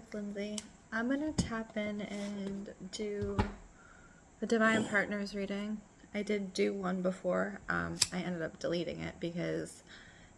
it's Lindsay. I'm going to tap in and do the Divine Partners reading. I did do one before. I ended up deleting it because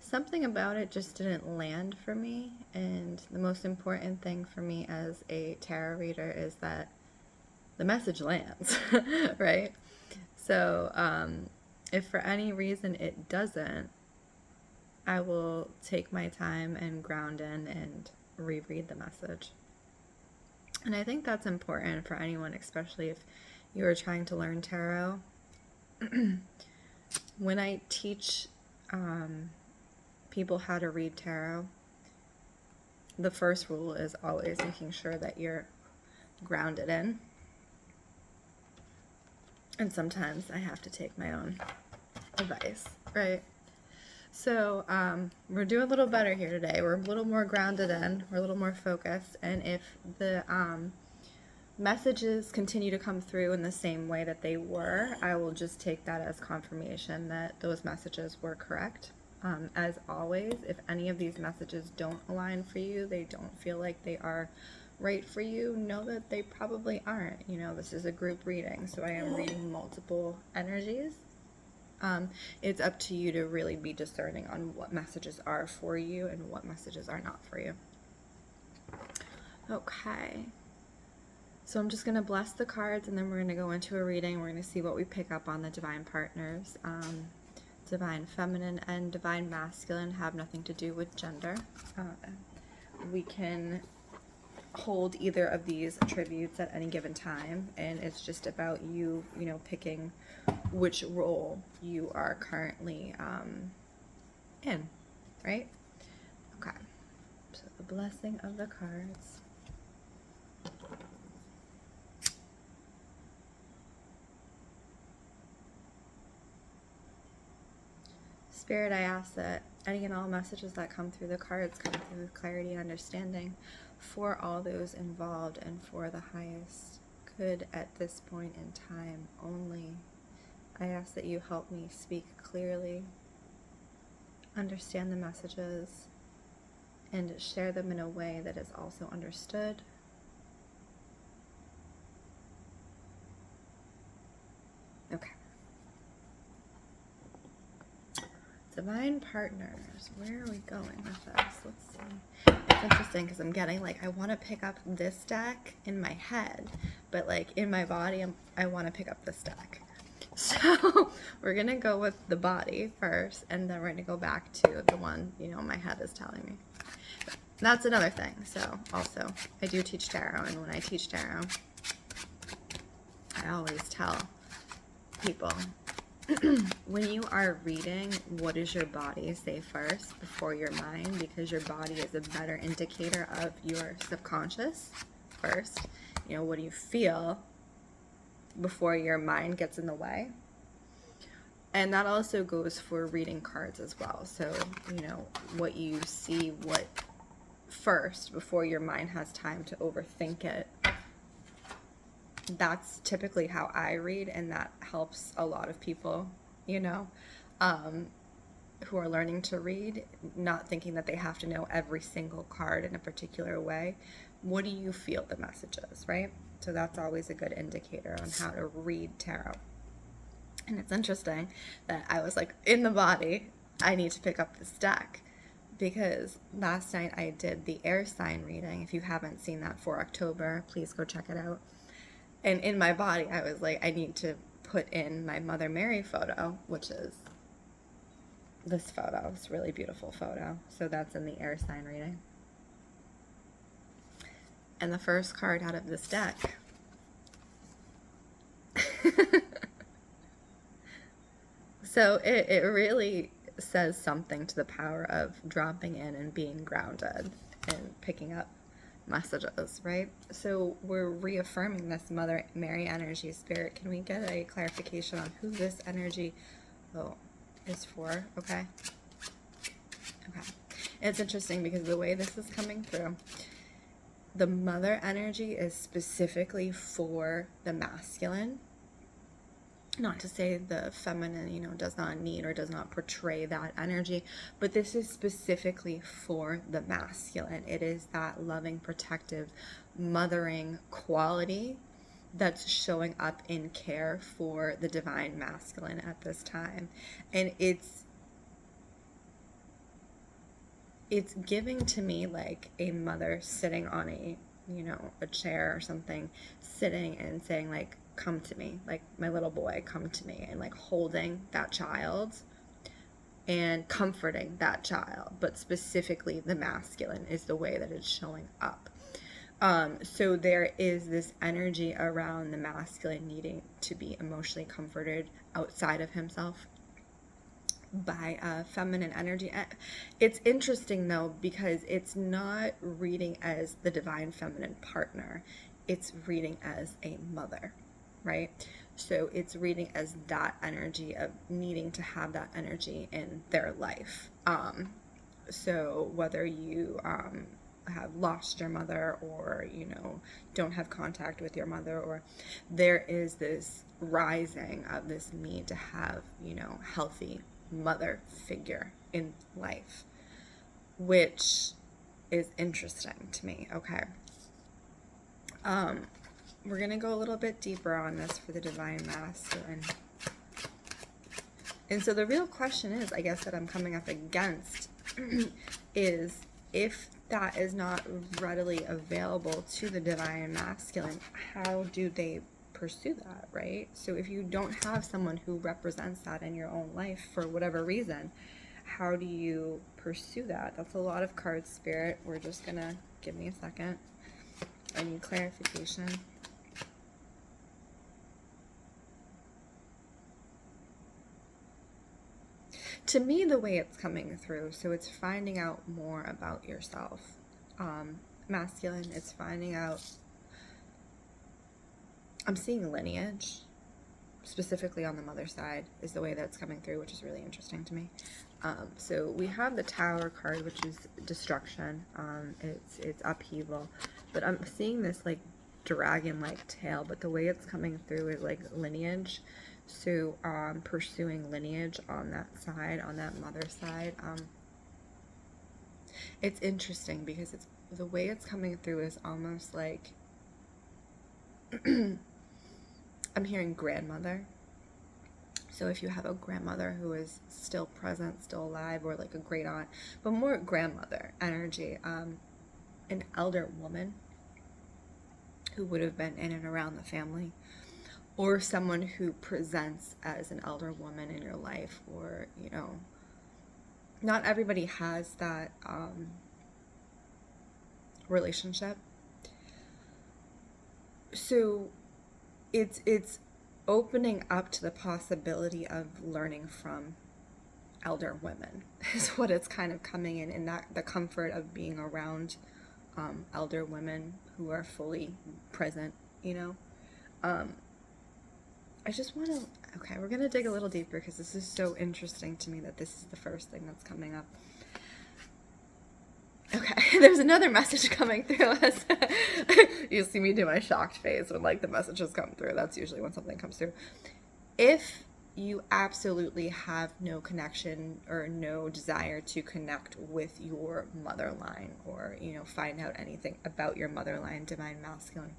something about it just didn't land for me. And the most important thing for me as a tarot reader is that the message lands, right? So if for any reason it doesn't, I will take my time and ground in and reread the message. And I think that's important for anyone, especially if you are trying to learn tarot. When I teach people how to read tarot, the first rule is always making sure that you're grounded in. And sometimes I have to take my own advice, right? So we're doing a little better here today. We're a little more grounded in, we're a little more focused, and if the messages continue to come through in the same way that they were, I will just take that as confirmation that those messages were correct. As always, if any of these messages don't align for you, they don't feel like they are right for you, know that they probably aren't. You know, this is a group reading, so I am reading multiple energies. It's up to you to really be discerning on what messages are for you and what messages are not for you. Okay. So I'm just going to bless the cards, and then we're going to go into a reading. We're going to see what we pick up on the Divine Partners. Divine Feminine and Divine Masculine have nothing to do with gender. We can hold either of these attributes at any given time, and it's just about you, picking which role you are currently in, right? Okay, so the blessing of the cards. Spirit, I ask that any and all messages that come through the cards come through with clarity and understanding for all those involved and for the highest good at this point in time only. I ask that you help me speak clearly, understand the messages, and share them in a way that is also understood. Okay. Divine Partners, where are we going with this? Let's see. It's interesting because I'm getting I want to pick up this deck in my head, but in my body, I want to pick up this deck. So we're going to go with the body first, and then we're going to go back to the one, my head is telling me. But that's another thing. So also, I do teach tarot, and when I teach tarot, I always tell people, when you are reading, what does your body say first before your mind? Because your body is a better indicator of your subconscious first. What do you feel before your mind gets in the way? And that also goes for reading cards as well. So, what you see, what first before your mind has time to overthink it. That's typically how I read, and that helps a lot of people, who are learning to read, not thinking that they have to know every single card in a particular way. What do you feel the message is, right? So that's always a good indicator on how to read tarot. And it's interesting that I was in the body, I need to pick up this deck, because last night I did the air sign reading. If you haven't seen that for October, please go check it out. And in my body, I was I need to put in my Mother Mary photo, which is this photo. It's a really beautiful photo. So that's in the air sign reading. And the first card out of this deck so it really says something to the power of dropping in and being grounded and picking up messages, right? So we're reaffirming this Mother Mary energy. Spirit, can we get a clarification on who this energy is for? Okay. It's interesting because the way this is coming through, the mother energy is specifically for the masculine, Not to say the feminine, does not need or does not portray that energy, but this is specifically for the masculine. It is that loving, protective, mothering quality that's showing up in care for the divine masculine at this time. And it's giving to me like a mother sitting on a chair or something, sitting and saying like, come to me, like my little boy, come to me, and like holding that child and comforting that child, but specifically the masculine is the way that it's showing up. So there is this energy around the masculine needing to be emotionally comforted outside of himself by feminine energy. It's interesting though, because it's not reading as the divine feminine partner, it's reading as a mother, right? So it's reading as that energy of needing to have that energy in their life. So whether you have lost your mother, or don't have contact with your mother, or there is this rising of this need to have healthy mother figure in life, which is interesting to me. Okay, we're gonna go a little bit deeper on this for the divine masculine. And so the real question is, I guess, that I'm coming up against is, if that is not readily available to the divine masculine, how do they pursue that, right? So if you don't have someone who represents that in your own life for whatever reason, how do you pursue that? That's a lot of cards, Spirit. We're just gonna, give me a second. I need clarification. To me, the way it's coming through, so it's finding out more about yourself. Masculine, it's finding out, I'm seeing lineage, specifically on the mother side, is the way that's coming through, which is really interesting to me. So we have the Tower card, which is destruction. It's upheaval, but I'm seeing this like dragon-like tail, but the way it's coming through is like lineage. So pursuing lineage on that side, on that mother side. It's interesting because it's the way it's coming through is almost like I'm hearing grandmother. So if you have a grandmother who is still present, still alive, or like a great aunt, but more grandmother energy, an elder woman who would have been in and around the family, or someone who presents as an elder woman in your life, or, not everybody has that relationship. So it's opening up to the possibility of learning from elder women is what it's kind of coming in that the comfort of being around elder women who are fully present, I just want to, okay, we're going to dig a little deeper because this is so interesting to me that this is the first thing that's coming up. Okay, there's another message coming through us. You'll see me do my shocked face when like the messages come through. That's usually when something comes through. If you absolutely have no connection or no desire to connect with your mother line, or, find out anything about your mother line, divine masculine,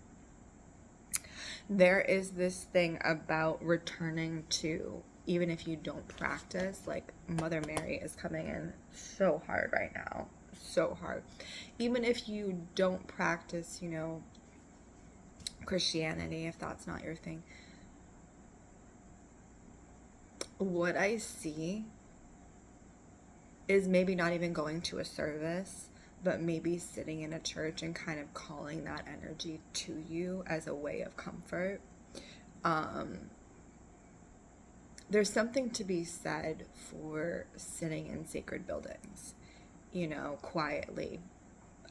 there is this thing about returning to, even if you don't practice, like Mother Mary is coming in so hard right now, so hard. Even if you don't practice, Christianity, if that's not your thing, what I see is maybe not even going to a service, but maybe sitting in a church and kind of calling that energy to you as a way of comfort. There's something to be said for sitting in sacred buildings, quietly.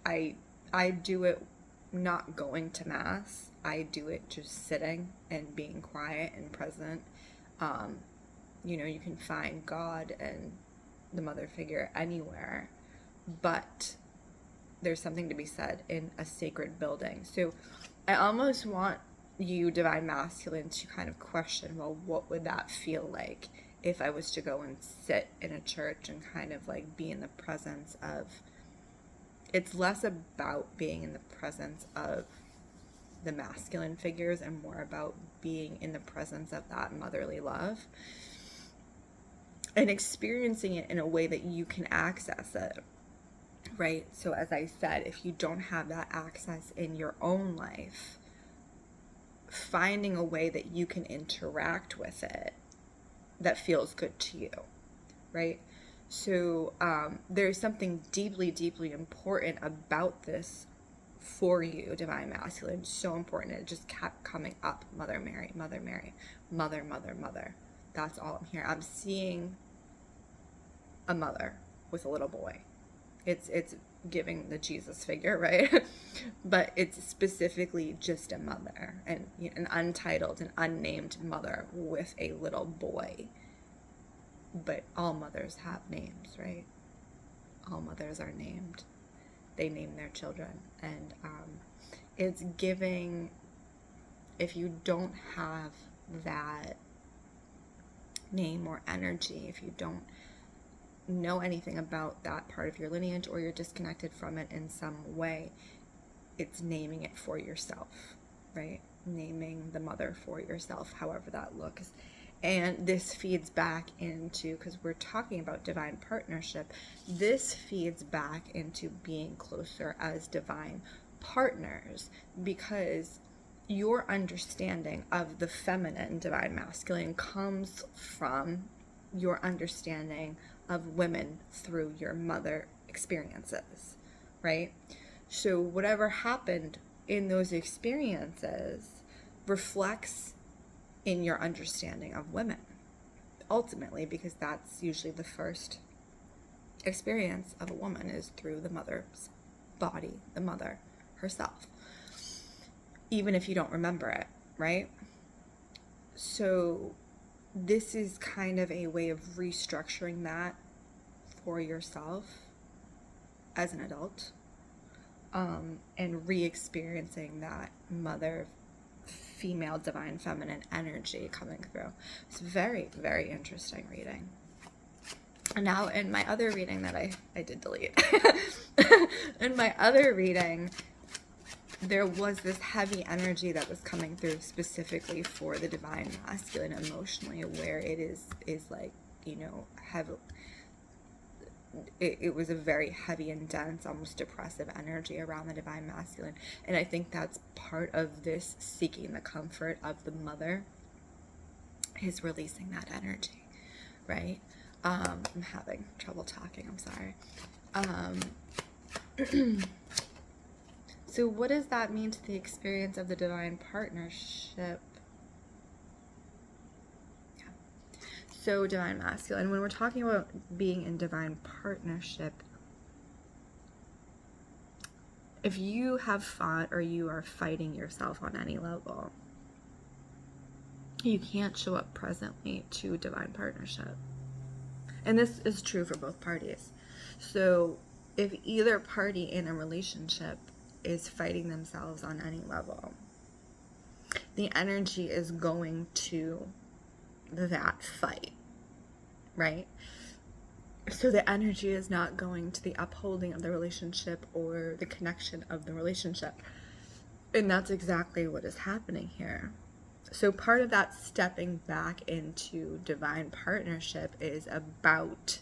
I do it not going to mass. I do it just sitting and being quiet and present. You can find God and the mother figure anywhere, but there's something to be said in a sacred building. So I almost want you divine masculine to kind of question, well, what would that feel like if I was to go and sit in a church and kind of like be in the presence of, it's less about being in the presence of the masculine figures and more about being in the presence of that motherly love and experiencing it in a way that you can access it, right? So as I said, if you don't have that access in your own life, finding a way that you can interact with it that feels good to you, right? So there's something deeply, deeply important about this for you, divine masculine. So important. It just kept coming up. Mother Mary, Mother Mary, Mother, Mother, Mother. That's all I'm hearing. I'm seeing a mother with a little boy. It's giving the Jesus figure, right? But it's specifically just a mother, and an untitled and unnamed mother with a little boy. But all mothers have names, right? All mothers are named. They name their children. And it's giving, if you don't have that name or energy, if you don't know anything about that part of your lineage, or you're disconnected from it in some way, it's naming it for yourself, right? Naming the mother for yourself, however that looks. And this feeds back into, because we're talking about divine partnership, this feeds back into being closer as divine partners, because your understanding of the feminine divine masculine comes from your understanding of women through your mother experiences, right? So whatever happened in those experiences reflects in your understanding of women, ultimately, because that's usually the first experience of a woman is through the mother's body, the mother herself, even if you don't remember it, right? So this is kind of a way of restructuring that for yourself as an adult, and re-experiencing that mother, female, divine, feminine energy coming through. It's very, very interesting reading. And now in my other reading that I did delete, in my other reading, there was this heavy energy that was coming through specifically for the divine masculine emotionally, where it is like, heavy. It was a very heavy and dense, almost depressive energy around the divine masculine. And I think that's part of this seeking the comfort of the mother, is releasing that energy, right? I'm having trouble talking, I'm sorry. So what does that mean to the experience of the divine partnership? Yeah. So divine masculine, when we're talking about being in divine partnership, if you have fought or you are fighting yourself on any level, you can't show up presently to divine partnership. And this is true for both parties. So if either party in a relationship is fighting themselves on any level, the energy is going to that fight, right? So the energy is not going to the upholding of the relationship or the connection of the relationship. And that's exactly what is happening here. So part of that stepping back into divine partnership is about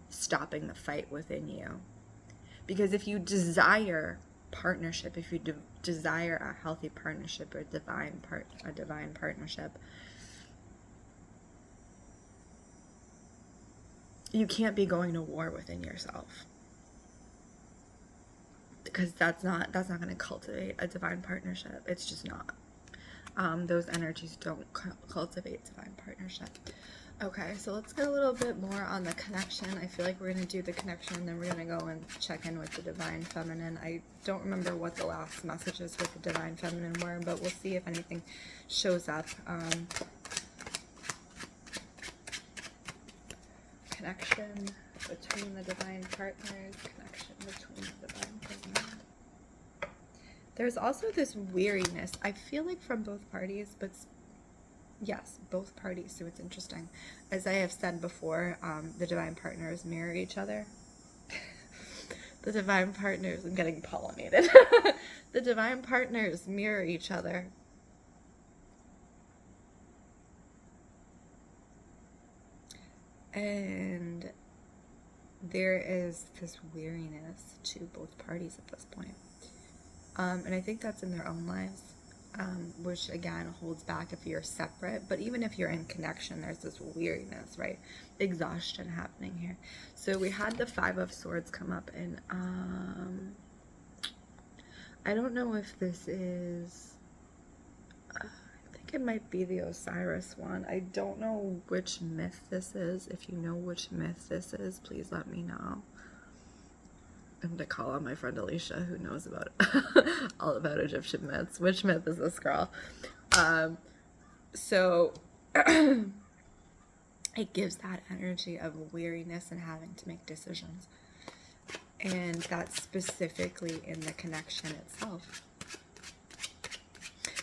stopping the fight within you. Because if you desire partnership, if you desire a healthy partnership or a divine partnership, you can't be going to war within yourself, because that's not going to cultivate a divine partnership. It's just not. Those energies don't cultivate divine partnership. Okay, so let's get a little bit more on the connection. I feel like we're going to do the connection, and then we're going to go and check in with the divine feminine. I don't remember what the last messages with the divine feminine were, but we'll see if anything shows up. Connection between the divine partners. Connection between the divine partners. There's also this weariness, I feel like, from both parties, but yes, both parties, so it's interesting. As I have said before, the divine partners mirror each other. The divine partners, I'm getting pollinated. The divine partners mirror each other. And there is this weariness to both parties at this point. And I think that's in their own lives, which again holds back if you're separate. But even if you're in connection, there's this weariness, right? Exhaustion happening here. So we had the Five of Swords come up, and I don't know if this is, I think it might be the Osiris one. I don't know which myth this is. If you know which myth this is, please let me know. I'm going to call on my friend Alicia, who knows about all about Egyptian myths. Which myth is this, girl? So it gives that energy of weariness and having to make decisions. And that's specifically in the connection itself.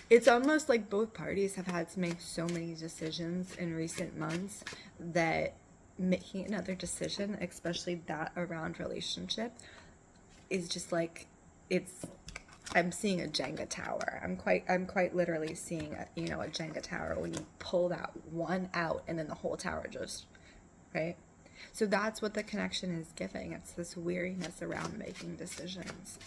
It's almost like both parties have had to make so many decisions in recent months that making another decision, especially that around relationship, is just like, I'm seeing a Jenga tower. I'm quite literally seeing a Jenga tower when you pull that one out and then the whole tower just, right? So that's what the connection is giving. It's this weariness around making decisions.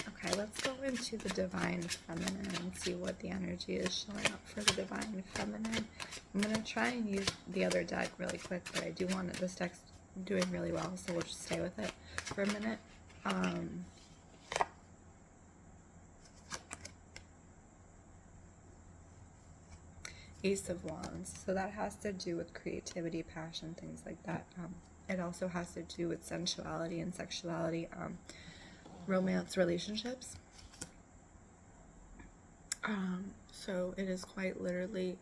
Okay, let's go into the Divine Feminine and see what the energy is showing up for the Divine Feminine. I'm going to try and use the other deck really quick, but I do want it. This deck's doing really well, so we'll just stay with it for a minute. Ace of Wands. So that has to do with creativity, passion, things like that. It also has to do with sensuality and sexuality, romance, relationships. So it is quite literally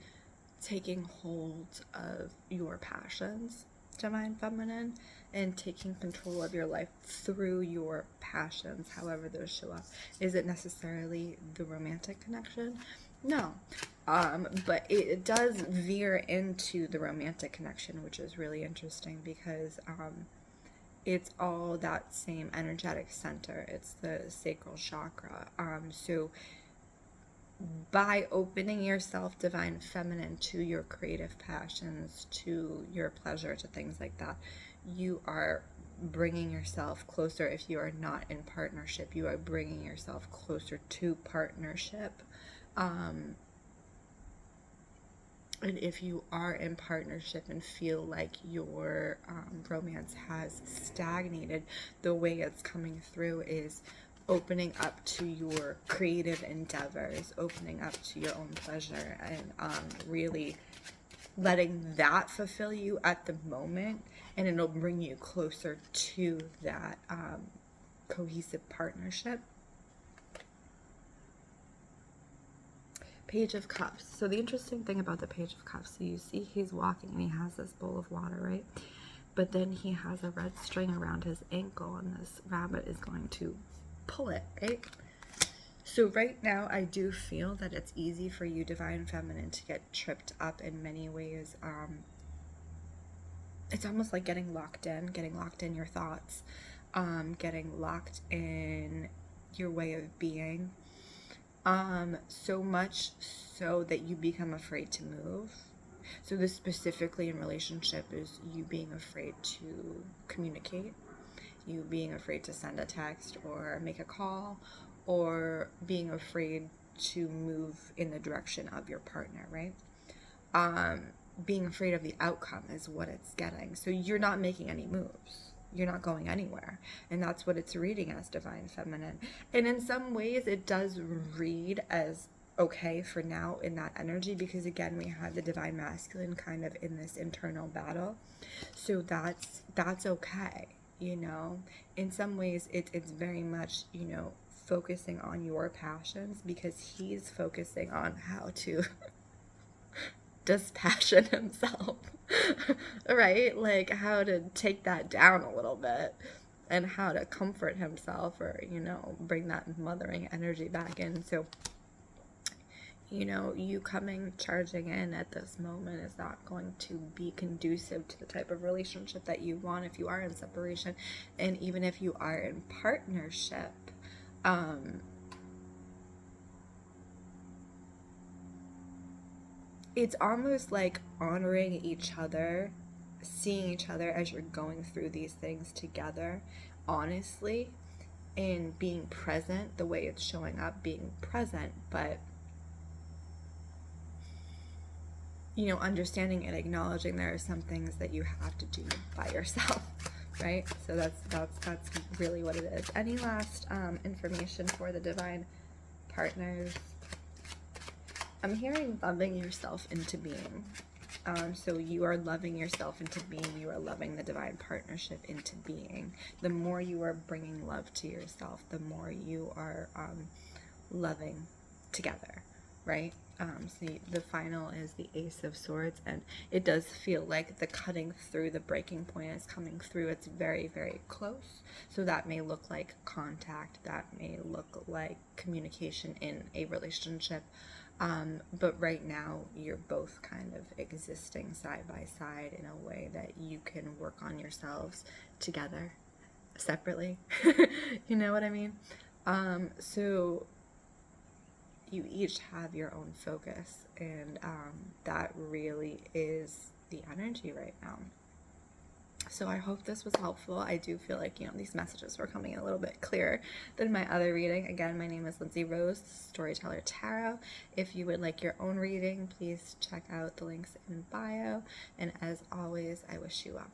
taking hold of your passions, Divine Feminine, and taking control of your life through your passions, however those show up. Is it necessarily the romantic connection? No. But it does veer into the romantic connection, which is really interesting because it's all that same energetic center. It's the sacral chakra. So by opening yourself, Divine Feminine, to your creative passions, to your pleasure, to things like that, you are bringing yourself closer. If you are not in partnership, you are bringing yourself closer to partnership. And if you are in partnership and feel like your romance has stagnated, the way it's coming through is opening up to your creative endeavors, opening up to your own pleasure, and really letting that fulfill you at the moment, and it'll bring you closer to that cohesive partnership. Page of Cups. So the interesting thing about the Page of Cups, so you see he's walking and he has this bowl of water, right? But then he has a red string around his ankle, and this rabbit is going to pull it, right? So right now I do feel that it's easy for you, Divine Feminine, to get tripped up in many ways. It's almost like getting locked in your thoughts, getting locked in your way of being. So much so that you become afraid to move. So this specifically in relationship is you being afraid to communicate, you being afraid to send a text or make a call, or being afraid to move in the direction of your partner, right? Being afraid of the outcome is what it's getting. So you're not making any moves. You're not going anywhere. And that's what it's reading as, Divine Feminine. And in some ways it does read as okay for now in that energy, because again, we have the Divine Masculine kind of in this internal battle. So that's okay, you know. In some ways it's very much, you know, focusing on your passions, because he's focusing on how to dispassion himself, right? Like how to take that down a little bit. and how to comfort himself, or, you know, bring that mothering energy back in. So, you know, you coming charging in at this moment is not going to be conducive to the type of relationship that you want if you are in separation. And even if you are in partnership, it's almost like honoring each other, seeing each other as you're going through these things together, honestly, and being present the way it's showing up, being present, but, you know, understanding and acknowledging there are some things that you have to do by yourself, right? So that's really what it is. Any last information for the divine partners? I'm hearing loving yourself into being. So you are loving yourself into being. You are loving the divine partnership into being. The more you are bringing love to yourself, the more you are loving together, right? So the final is the Ace of Swords, and it does feel like the cutting through, the breaking point is coming through. It's very, very close. So that may look like contact. That may look like communication in a relationship. But right now, you're both kind of existing side by side in a way that you can work on yourselves together, separately. You know what I mean? So you each have your own focus, and that really is the energy right now. So I hope this was helpful. I do feel like, you know, these messages were coming in a little bit clearer than my other reading. Again, my name is Lindsey Rose, Storyteller Tarot. If you would like your own reading, please check out the links in bio. And as always, I wish you well.